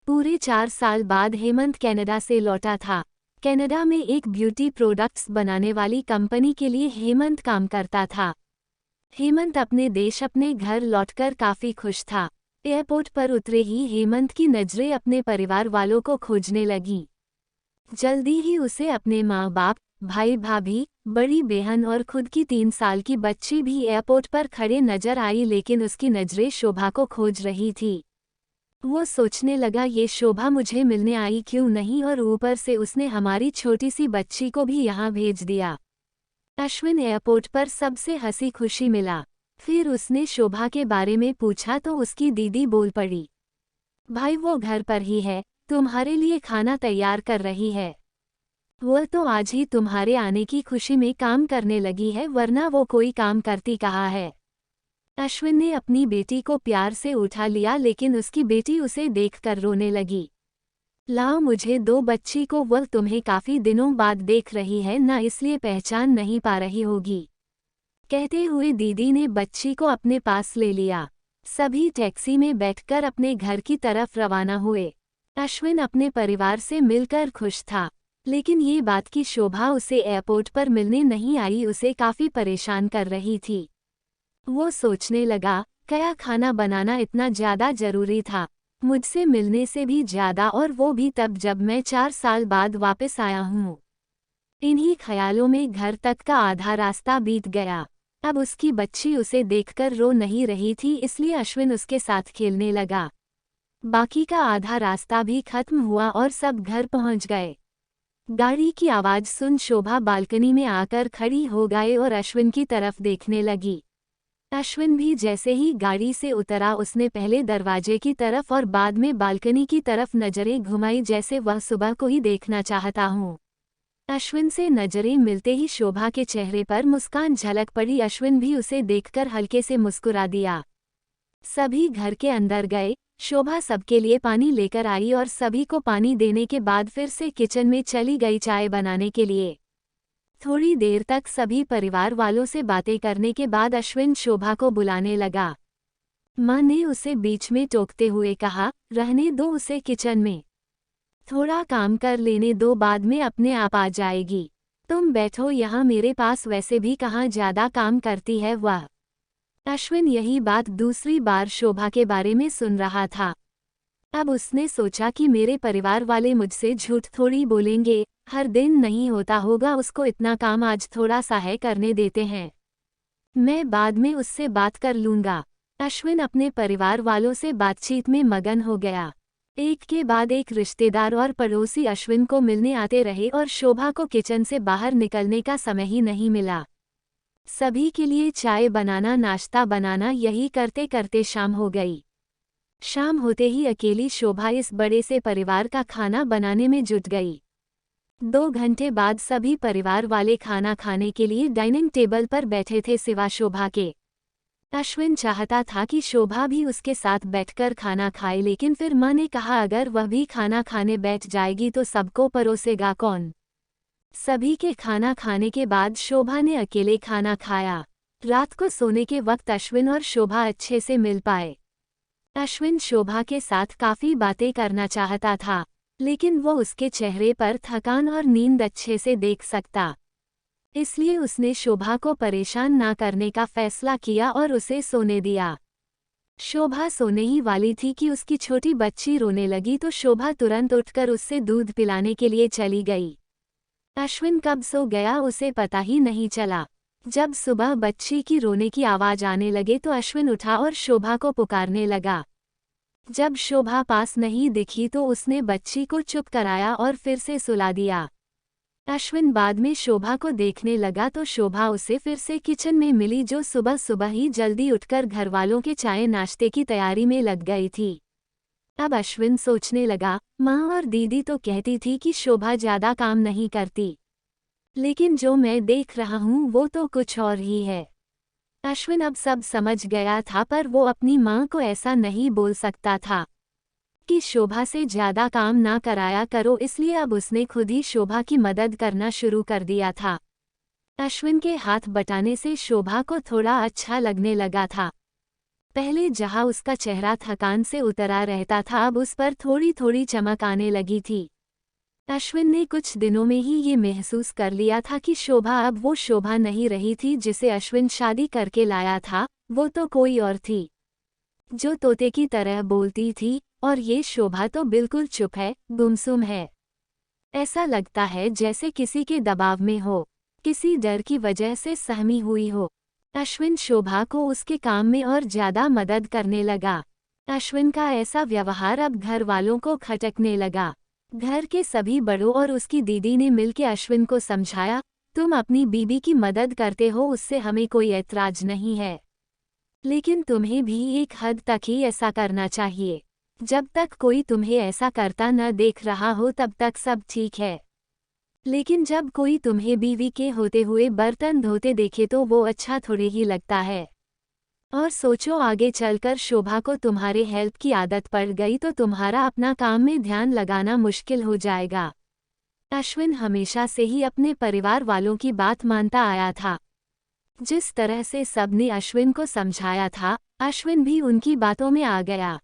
पूरे 4 साल बाद हेमंत कनाडा से लौटा था। कनाडा में एक ब्यूटी प्रोडक्ट्स बनाने वाली कंपनी के लिए हेमंत काम करता था। हेमंत अपने देश अपने घर लौटकर काफी खुश था। एयरपोर्ट पर उतरे ही हेमंत की नजरें अपने परिवार वालों को खोजने लगी। जल्दी ही उसे अपने माँ बाप, भाई भाभी, बड़ी बहन और खुद की 3 साल की बच्ची भी एयरपोर्ट पर खड़े नजर आई, लेकिन उसकी नजरें शोभा को खोज रही थी। वो सोचने लगा, ये शोभा मुझे मिलने आई क्यों नहीं, और ऊपर से उसने हमारी छोटी सी बच्ची को भी यहाँ भेज दिया। अश्विन एयरपोर्ट पर सबसे हंसी खुशी मिला। फिर उसने शोभा के बारे में पूछा तो उसकी दीदी बोल पड़ी, भाई वो घर पर ही है, तुम्हारे लिए खाना तैयार कर रही है। वो तो आज ही तुम्हारे आने की खुशी में काम करने लगी है, वरना वो कोई काम करती कहाँ है। अश्विन ने अपनी बेटी को प्यार से उठा लिया, लेकिन उसकी बेटी उसे देखकर रोने लगी। लाओ मुझे दो, बच्ची को वह तुम्हें काफी दिनों बाद देख रही है ना, इसलिए पहचान नहीं पा रही होगी। कहते हुए दीदी ने बच्ची को अपने पास ले लिया। सभी टैक्सी में बैठकर अपने घर की तरफ रवाना हुए। अश्विन अपने परिवार से मिलकर खुश था, लेकिन ये बात कि शोभा उसे एयरपोर्ट पर मिलने नहीं आई उसे काफी परेशान कर रही थी। वो सोचने लगा, क्या खाना बनाना इतना ज्यादा जरूरी था, मुझसे मिलने से भी ज्यादा, और वो भी तब जब मैं 4 साल बाद वापस आया हूँ। इन्हीं ख्यालों में घर तक का आधा रास्ता बीत गया। अब उसकी बच्ची उसे देखकर रो नहीं रही थी, इसलिए अश्विन उसके साथ खेलने लगा। बाकी का आधा रास्ता भी खत्म हुआ और सब घर पहुंच गए। गाड़ी की आवाज सुन शोभा बालकनी में आकर खड़ी हो गए और अश्विन की तरफ देखने लगी। अश्विन भी जैसे ही गाड़ी से उतरा, उसने पहले दरवाजे की तरफ और बाद में बालकनी की तरफ नजरें घुमाई, जैसे वह सुबह को ही देखना चाहता हूँ। अश्विन से नजरें मिलते ही शोभा के चेहरे पर मुस्कान झलक पड़ी। अश्विन भी उसे देखकर हल्के से मुस्कुरा दिया। सभी घर के अंदर गए। शोभा सबके लिए पानी लेकर आई और सभी को पानी देने के बाद फिर से किचन में चली गई चाय बनाने के लिए। थोड़ी देर तक सभी परिवार वालों से बातें करने के बाद अश्विन शोभा को बुलाने लगा। माँ ने उसे बीच में टोकते हुए कहा, रहने दो उसे किचन में, थोड़ा काम कर लेने दो, बाद में अपने आप आ जाएगी। तुम बैठो यहाँ मेरे पास, वैसे भी कहाँ ज्यादा काम करती है वह। अश्विन यही बात दूसरी बार शोभा के बारे में सुन रहा था। अब उसने सोचा कि मेरे परिवार वाले मुझसे झूठ थोड़ी बोलेंगे, हर दिन नहीं होता होगा उसको इतना काम, आज थोड़ा सा है करने देते हैं, मैं बाद में उससे बात कर लूँगा। अश्विन अपने परिवार वालों से बातचीत में मगन हो गया। एक के बाद एक रिश्तेदार और पड़ोसी अश्विन को मिलने आते रहे और शोभा को किचन से बाहर निकलने का समय ही नहीं मिला। सभी के लिए चाय बनाना, नाश्ता बनाना, यही करते करते शाम हो गई। शाम होते ही अकेली शोभा इस बड़े से परिवार का खाना बनाने में जुट गई। 2 घंटे बाद सभी परिवार वाले खाना खाने के लिए डाइनिंग टेबल पर बैठे थे सिवा शोभा के। अश्विन चाहता था कि शोभा भी उसके साथ बैठकर खाना खाए, लेकिन फिर माँ ने कहा अगर वह भी खाना खाने बैठ जाएगी तो सबको परोसेगा कौन। सभी के खाना खाने के बाद शोभा ने अकेले खाना खाया। रात को सोने के वक्त अश्विन और शोभा अच्छे से मिल पाए। अश्विन शोभा के साथ काफी बातें करना चाहता था, लेकिन वो उसके चेहरे पर थकान और नींद अच्छे से देख सकता, इसलिए उसने शोभा को परेशान ना करने का फैसला किया और उसे सोने दिया। शोभा सोने ही वाली थी कि उसकी छोटी बच्ची रोने लगी, तो शोभा तुरंत उठकर उससे दूध पिलाने के लिए चली गई। अश्विन कब सो गया उसे पता ही नहीं चला। जब सुबह बच्ची की रोने की आवाज आने लगे तो अश्विन उठा और शोभा को पुकारने लगा। जब शोभा पास नहीं दिखी तो उसने बच्ची को चुप कराया और फिर से सुला दिया। अश्विन बाद में शोभा को देखने लगा तो शोभा उसे फिर से किचन में मिली, जो सुबह सुबह ही जल्दी उठकर घरवालों के चाय नाश्ते की तैयारी में लग गई थी। अब अश्विन सोचने लगा, माँ और दीदी तो कहती थी कि शोभा ज्यादा काम नहीं करती, लेकिन जो मैं देख रहा हूँ वो तो कुछ और ही है। अश्विन अब सब समझ गया था, पर वो अपनी माँ को ऐसा नहीं बोल सकता था कि शोभा से ज्यादा काम ना कराया करो, इसलिए अब उसने खुद ही शोभा की मदद करना शुरू कर दिया था। अश्विन के हाथ बटाने से शोभा को थोड़ा अच्छा लगने लगा था। पहले जहाँ उसका चेहरा थकान से उतरा रहता था, अब उस पर थोड़ी थोड़ी चमक आने लगी थी। अश्विन ने कुछ दिनों में ही ये महसूस कर लिया था कि शोभा अब वो शोभा नहीं रही थी जिसे अश्विन शादी करके लाया था, वो तो कोई और थी, जो तोते की तरह बोलती थी, और ये शोभा तो बिल्कुल चुप है, गुमसुम है। ऐसा लगता है जैसे किसी के दबाव में हो, किसी डर की वजह से सहमी हुई हो। अश्विन शोभा को उसके काम में और ज्यादा मदद करने लगा। अश्विन का ऐसा व्यवहार अब घर वालों को खटकने लगा। घर के सभी बड़ों और उसकी दीदी ने मिलकर अश्विन को समझाया, तुम अपनी बीबी की मदद करते हो, उससे हमें कोई ऐतराज नहीं है, लेकिन तुम्हें भी एक हद तक ही ऐसा करना चाहिए। जब तक कोई तुम्हें ऐसा करता न देख रहा हो तब तक सब ठीक है, लेकिन जब कोई तुम्हें बीवी के होते हुए बर्तन धोते देखे तो वो अच्छा थोड़े ही लगता है। और सोचो, आगे चलकर शोभा को तुम्हारे हेल्प की आदत पड़ गई तो तुम्हारा अपना काम में ध्यान लगाना मुश्किल हो जाएगा। अश्विन हमेशा से ही अपने परिवार वालों की बात मानता आया था। जिस तरह से सबने अश्विन को समझाया था, अश्विन भी उनकी बातों में आ गया।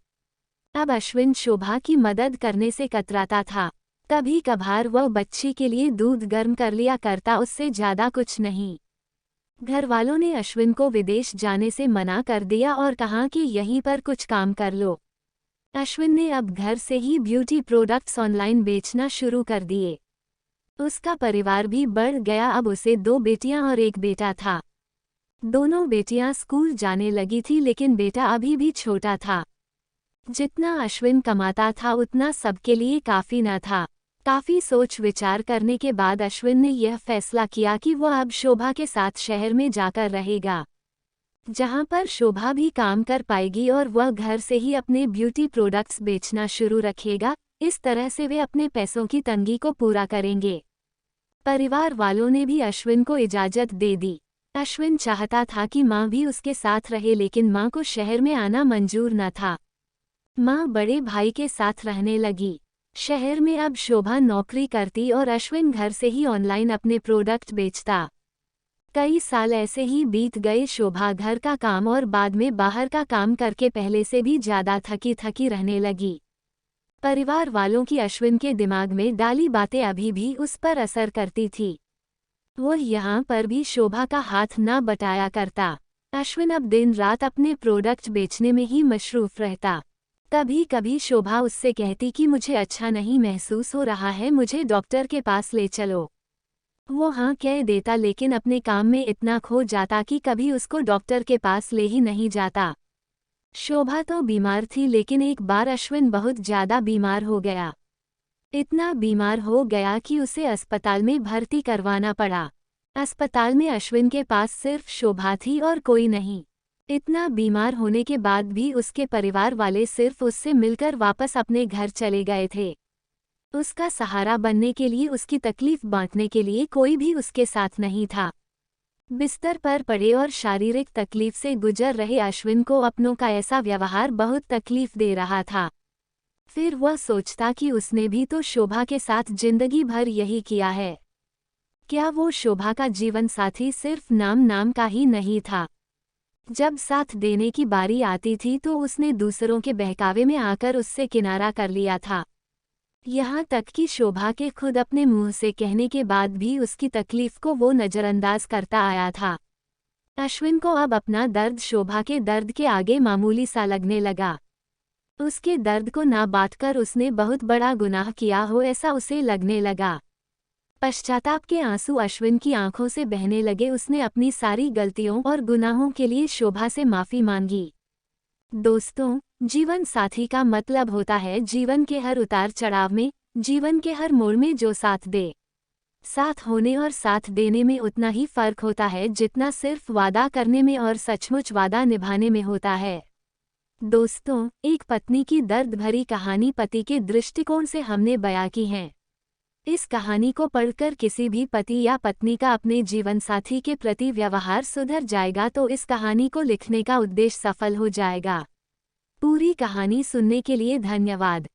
अब अश्विन शोभा की मदद करने से कतराता था। कभी कभार वह बच्ची के लिए दूध गर्म कर लिया करता, उससे ज्यादा कुछ नहीं। घर वालों ने अश्विन को विदेश जाने से मना कर दिया और कहा कि यहीं पर कुछ काम कर लो। अश्विन ने अब घर से ही ब्यूटी प्रोडक्ट्स ऑनलाइन बेचना शुरू कर दिए। उसका परिवार भी बढ़ गया। अब उसे 2 बेटियां और 1 बेटा था। दोनों बेटियां स्कूल जाने लगी थी, लेकिन बेटा अभी भी छोटा था। जितना अश्विन कमाता था उतना सबके लिए काफ़ी न था। काफ़ी सोच विचार करने के बाद अश्विन ने यह फैसला किया कि वह अब शोभा के साथ शहर में जाकर रहेगा, जहां पर शोभा भी काम कर पाएगी और वह घर से ही अपने ब्यूटी प्रोडक्ट्स बेचना शुरू रखेगा। इस तरह से वे अपने पैसों की तंगी को पूरा करेंगे। परिवार वालों ने भी अश्विन को इजाज़त दे दी। अश्विन चाहता था कि माँ भी उसके साथ रहे, लेकिन माँ को शहर में आना मंजूर न था। माँ बड़े भाई के साथ रहने लगी। शहर में अब शोभा नौकरी करती और अश्विन घर से ही ऑनलाइन अपने प्रोडक्ट बेचता। कई साल ऐसे ही बीत गए। शोभा घर का काम और बाद में बाहर का काम करके पहले से भी ज़्यादा थकी थकी रहने लगी। परिवार वालों की अश्विन के दिमाग में डाली बातें अभी भी उस पर असर करती थी। वो यहाँ पर भी शोभा का हाथ न बटाया करता। अश्विन अब दिन रात अपने प्रोडक्ट बेचने में ही मशरूफ़ रहता। कभी कभी शोभा उससे कहती कि मुझे अच्छा नहीं महसूस हो रहा है, मुझे डॉक्टर के पास ले चलो। वो हाँ कह देता, लेकिन अपने काम में इतना खो जाता कि कभी उसको डॉक्टर के पास ले ही नहीं जाता। शोभा तो बीमार थी, लेकिन एक बार अश्विन बहुत ज़्यादा बीमार हो गया। इतना बीमार हो गया कि उसे अस्पताल में भर्ती करवाना पड़ा। अस्पताल में अश्विन के पास सिर्फ शोभा थी और कोई नहीं। इतना बीमार होने के बाद भी उसके परिवार वाले सिर्फ उससे मिलकर वापस अपने घर चले गए थे। उसका सहारा बनने के लिए, उसकी तकलीफ बांटने के लिए कोई भी उसके साथ नहीं था। बिस्तर पर पड़े और शारीरिक तकलीफ से गुजर रहे अश्विन को अपनों का ऐसा व्यवहार बहुत तकलीफ दे रहा था। फिर वह सोचता कि उसने भी तो शोभा के साथ जिंदगी भर यही किया है। क्या वो शोभा का जीवन साथी सिर्फ नाम का ही नहीं था? जब साथ देने की बारी आती थी तो उसने दूसरों के बहकावे में आकर उससे किनारा कर लिया था। यहाँ तक कि शोभा के खुद अपने मुंह से कहने के बाद भी उसकी तकलीफ को वो नज़रअंदाज करता आया था। अश्विन को अब अपना दर्द शोभा के दर्द के आगे मामूली सा लगने लगा। उसके दर्द को ना बांटकर उसने बहुत बड़ा गुनाह किया हो, ऐसा उसे लगने लगा। पश्चाताप के आंसू अश्विन की आंखों से बहने लगे। उसने अपनी सारी गलतियों और गुनाहों के लिए शोभा से माफ़ी मांगी। दोस्तों, जीवन साथी का मतलब होता है जीवन के हर उतार चढ़ाव में, जीवन के हर मोड़ में जो साथ दे। साथ होने और साथ देने में उतना ही फर्क होता है जितना सिर्फ वादा करने में और सचमुच वादा निभाने में होता है। दोस्तों, एक पत्नी की दर्द भरी कहानी पति के दृष्टिकोण से हमने बयां की है। इस कहानी को पढ़कर किसी भी पति या पत्नी का अपने जीवन साथी के प्रति व्यवहार सुधर जाएगा तो इस कहानी को लिखने का उद्देश्य सफल हो जाएगा। पूरी कहानी सुनने के लिए धन्यवाद।